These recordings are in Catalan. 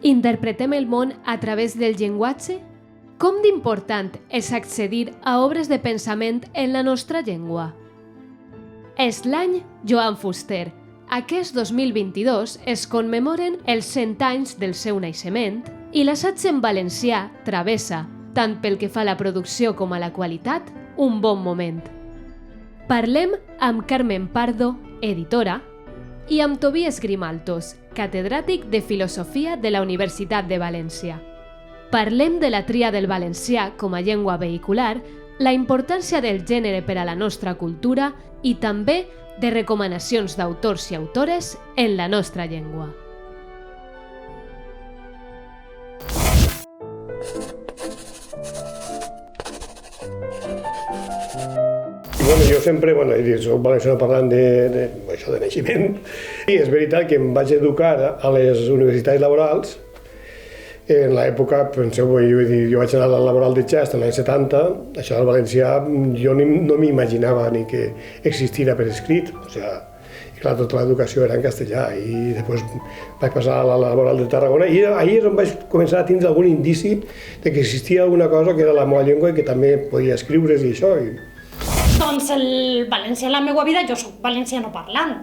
Interpretem el món a través del llenguatge? Com d'important és accedir a obres de pensament en la nostra llengua? És l'any Joan Fuster. Aquest 2022 es commemoren els 100 anys del seu naixement i l'assaig en valencià travessa, tant pel que fa a la producció com a la qualitat, un bon moment. Parlem amb Carmen Pardo, editora, i amb Tobias Grimaltos, catedràtic de Filosofia de la Universitat de València. Parlem de la tria del valencià com a llengua vehicular, la importància del gènere per a la nostra cultura i també de recomanacions d'autors i autores en la nostra llengua. Jo sempre, soc valencià parlant de naixement, i és veritat que em vaig educar a les universitats laborals. En l'època, penseu, jo vaig anar a la laboral de Xest en l'any 70, això del valencià jo no m'imaginava ni que existira per escrit, i clar, tota l'educació era en castellà, i després vaig passar a la laboral de Tarragona, i ahir és on vaig començar a tindre algun indici de que existia alguna cosa que era la meva llengua i que també podia escriure's i això. Doncs el valencià en la meva vida, jo soc valenciano parlant.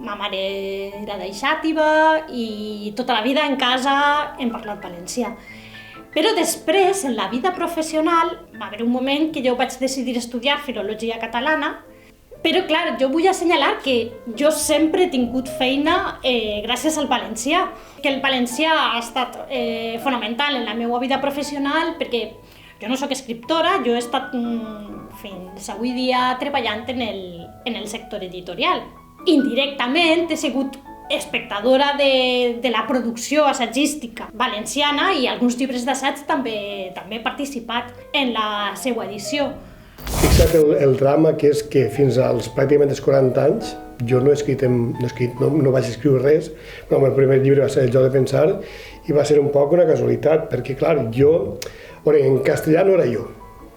Ma mare era de Xàtiva i tota la vida en casa hem parlat valencià. Però després, en la vida professional, va haver un moment que jo vaig decidir estudiar filologia catalana, però clar, jo vull assenyalar que jo sempre he tingut feina gràcies al valencià, que el valencià ha estat fonamental en la meva vida professional perquè jo no sóc escriptora, jo he estat fins avui dia treballant en el sector editorial. Indirectament he sigut espectadora de la producció assagística valenciana i alguns llibres d'assaig també he participat en la seva edició. Fixa't el drama que és que fins als pràcticament els 40 anys jo no vaig escriure res, però el meu primer llibre va ser El jo de pensar i va ser un poc una casualitat, perquè clar, jo en castellà no era jo.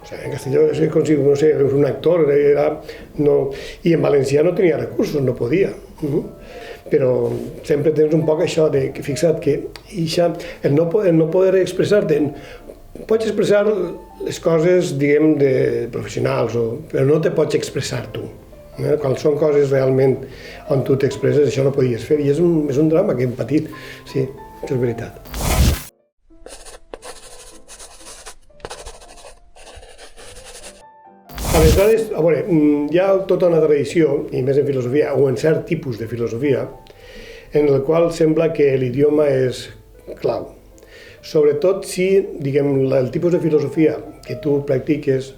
En castellà era com si, no sé, un actor, i en valencià no tenia recursos, no podia. Però sempre tens un poc això de que, fixa't, que el no poder expressar-te, pots expressar les coses, diguem, de professionals, però no te pots expressar tu. Quan són coses realment on tu t'expresses, això no podies fer, i és un drama que hem patit, sí, això és veritat. Aleshores, hi ha tota una tradició, i més en filosofia, o en cert tipus de filosofia, en el qual sembla que l'idioma és clau. Sobretot si, diguem, el tipus de filosofia que tu practiques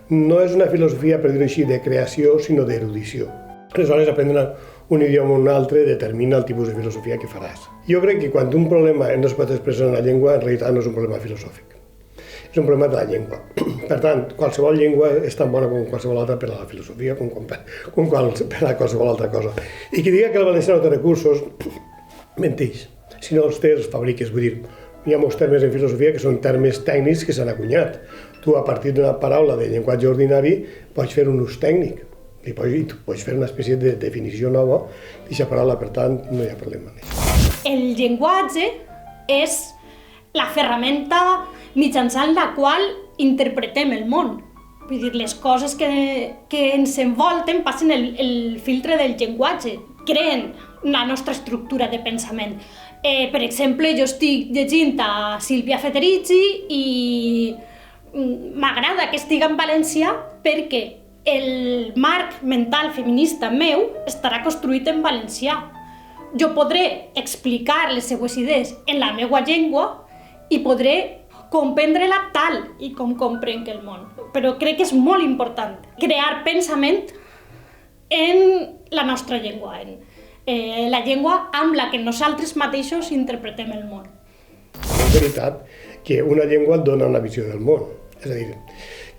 no és una filosofia, per dir-ho així, de creació, sinó d'erudició. Aleshores, aprendre un idioma o un altre determina el tipus de filosofia que faràs. Jo crec que quan un problema no es pot expressar en una llengua, en realitat no és un problema filosòfic. És un problema de la llengua. Per tant, qualsevol llengua és tan bona com qualsevol altra per a la filosofia com per a qualsevol altra cosa. I qui diga que el valencià no té recursos, menteix. Si no els té, els fabriques. Vull dir, hi ha molts termes en filosofia que són termes tècnics que s'han acunyat. Tu, a partir d'una paraula de llenguatge ordinari, pots fer un ús tècnic. I tu pots fer una espècie de definició nova d'aquesta paraula, per tant, no hi ha problema en això. El llenguatge és la ferramenta mitjançant la qual interpretem el món. Vull dir, les coses que ens envolten passen el filtre del llenguatge, creen la nostra estructura de pensament. Per exemple, jo estic llegint a Silvia Federici i m'agrada que estigui en valencià perquè el marc mental feminista meu estarà construït en valencià. Jo podré explicar les seues idees en la meva llengua i podré comprendre-la tal i com comprenc el món. Però crec que és molt important crear pensament en la nostra llengua, en la llengua amb la que nosaltres mateixos interpretem el món. És veritat que una llengua et dona una visió del món. És a dir,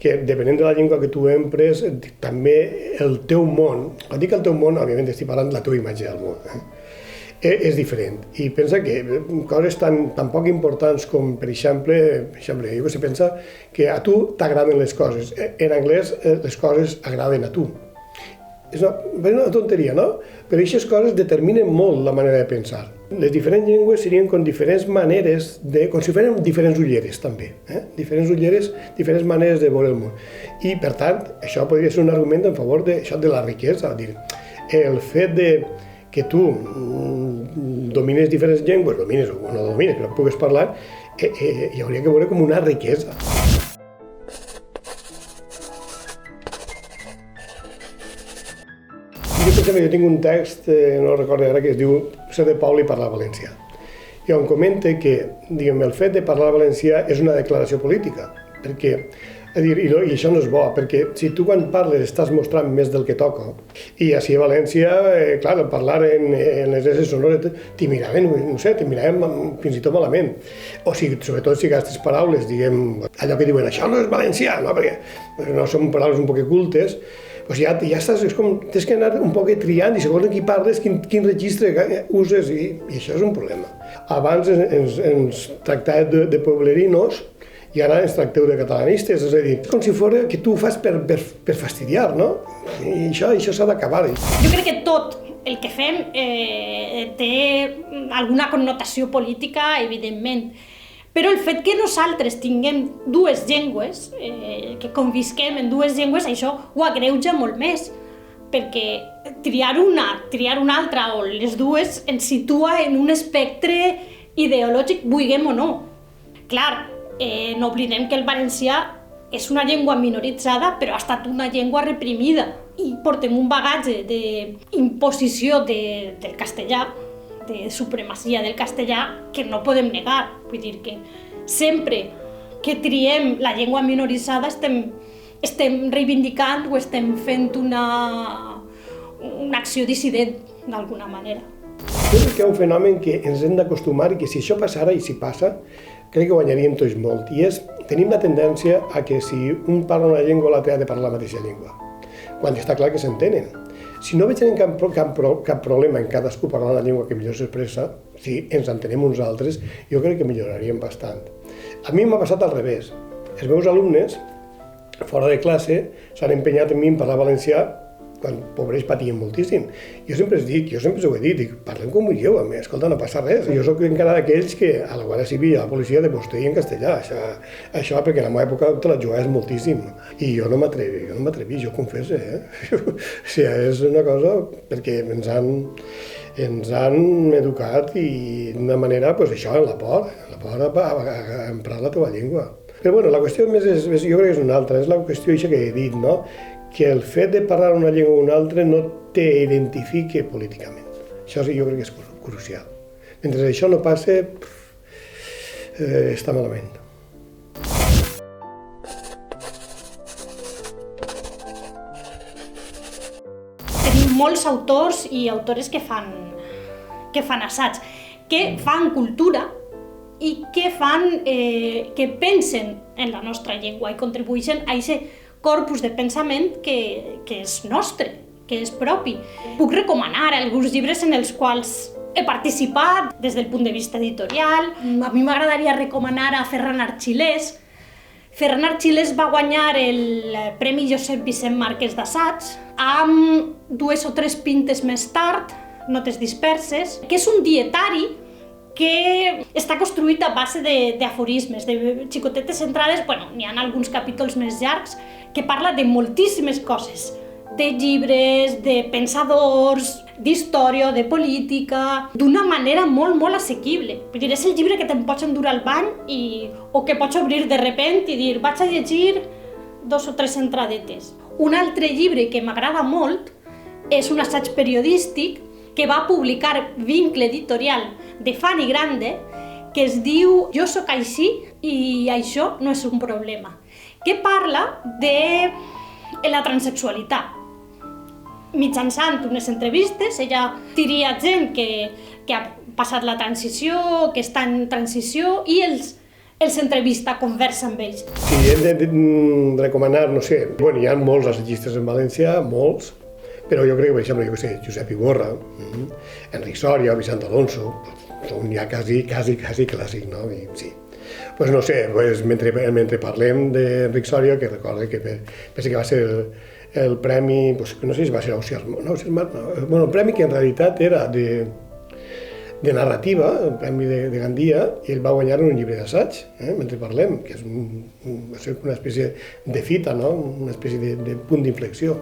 que depenent de la llengua que tu empres, també el teu món, quan dic el teu món, òbviament estic parlant de la teva imatge del món, és diferent. I pensa que coses tan poc importants com, per exemple, jo que pensa que a tu t'agraden les coses. En anglès les coses agraden a tu. És una tonteria, no? Però aquestes coses determinen molt la manera de pensar. Les diferents llengües serien com diferents maneres, com si feren diferents ulleres també, diferents ulleres, diferents maneres de veure el món. I per tant, això podria ser un argument en favor d'això de la riquesa, el fet de que tu domines diferents llengües, domines o no domines, però pugues parlar, hi hauria que veure com una riquesa. Jo tinc un text, no recordo ara, que es diu «Ser de poble i parlar valencià». I on comenta que el fet de parlar valencià és una declaració política, perquè, i això no és bo, perquè si tu quan parles estàs mostrant més del que toca, i així a València, clar, al parlar en les S sonores t'hi miraven, no sé, t'hi miraven fins i tot malament. O sigui, sobretot si gastes paraules, diguem, allò que diuen, això no és valencià, no? Perquè no són paraules un poc cultes, doncs ja estàs, és com, tens que anar un poc triant i segons qui parles, quin registre uses, i això és un problema. Abans ens tractàveu de pueblerinos i ara ens tracteu de catalanistes, és a dir, com si fos que tu ho fas per fastidiar, no? I això s'ha d'acabar. Jo crec que tot el que fem té alguna connotació política, evidentment, però el fet que nosaltres tinguem dues llengües, que convisquem en dues llengües, això ho agreuja molt més, perquè triar una altra o les dues ens situa en un espectre ideològic, vulguem o no. Clar, no oblidem que el valencià és una llengua minoritzada, però ha estat una llengua reprimida i portem un bagatge d'imposició del castellà, de supremacia del castellà, que no podem negar. Vull dir que sempre que triem la llengua minoritzada estem reivindicant o estem fent una acció dissident, d'alguna manera. Jo crec que hi ha un fenomen que ens hem d'acostumar i que si això passara, i si passa, crec que guanyaríem tots molt, i és, tenim la tendència a que si un parla una llengua, l'altre ha de parlar la mateixa llengua, quan està clar que s'entenen. Si no veig cap problema en cadascú parlar la llengua que millor s'expressa, si ens entenem uns altres, jo crec que milloraríem bastant. A mi m'ha passat al revés. Els meus alumnes, fora de classe, s'han empenyat en mi en parlar valencià quan, pobres, patien moltíssim. Jo sempre ho he dit, parlem com vulgueu, escolta, no passa res. Jo soc encara d'aquells que a la Guàrdia Civil i a la policia de vostè i en castellà, això perquè en la meva època te la jugaves moltíssim. I jo no m'atrevi, jo confesso, O sigui, és una cosa perquè ens han educat i d'una manera, doncs això, en la por a emprar la teva llengua. Però bueno, la qüestió més jo crec que és una altra, és la qüestió això que he dit, no? Que el fet de parlar una llengua o una altra no t'identifique políticament. Això sí, jo crec que és crucial. Mentre això no passe, està malament. Tenim molts autors i autores que fan assaig, que fan cultura i que pensen en la nostra llengua i contribueixen a aquest corpus de pensament que és nostre, que és propi. Puc recomanar alguns llibres en els quals he participat des del punt de vista editorial. A mi m'agradaria recomanar a Ferran Archilés. Ferran Archilés va guanyar el Premi Josep Vicent Márquez d'assaig amb 2 o 3 pintes més tard, Notes disperses, que és un dietari que està construït a base d'aforismes, de xicotetes centrades, n'hi ha alguns capítols més llargs, que parla de moltíssimes coses, de llibres, de pensadors, d'història, de política, d'una manera molt, molt assequible. Vull dir, és el llibre que te'n pots endur al bany o que pots obrir de repent i dir vaig a llegir 2 o 3 entradetes. Un altre llibre que m'agrada molt és un assaig periodístic que va publicar Vincle Editorial de Fanny Grande, que es diu Jo sóc així i això no és un problema, que parla de la transsexualitat. Mitjançant unes entrevistes, ella diria gent que ha passat la transició, que està en transició, i els entrevista, conversa amb ells. Sí, hem de recomanar, no sé, hi ha molts assaggistes en valencià, molts, però jo crec que, per exemple, Josep Iborra, Enric Sòria, Vicent Alonso, són ja quasi clàssic, no? I sí. Doncs no sé, mentre parlem d'Enric Sòria, que recorda que penso que va ser el premi, no sé si va ser Ausiàs, no, el premi que en realitat era de narrativa, el Premi de Gandia, i ell va guanyar un llibre d'assaig, mentre parlem, que és una espècie de fita, no? Una espècie de punt d'inflexió.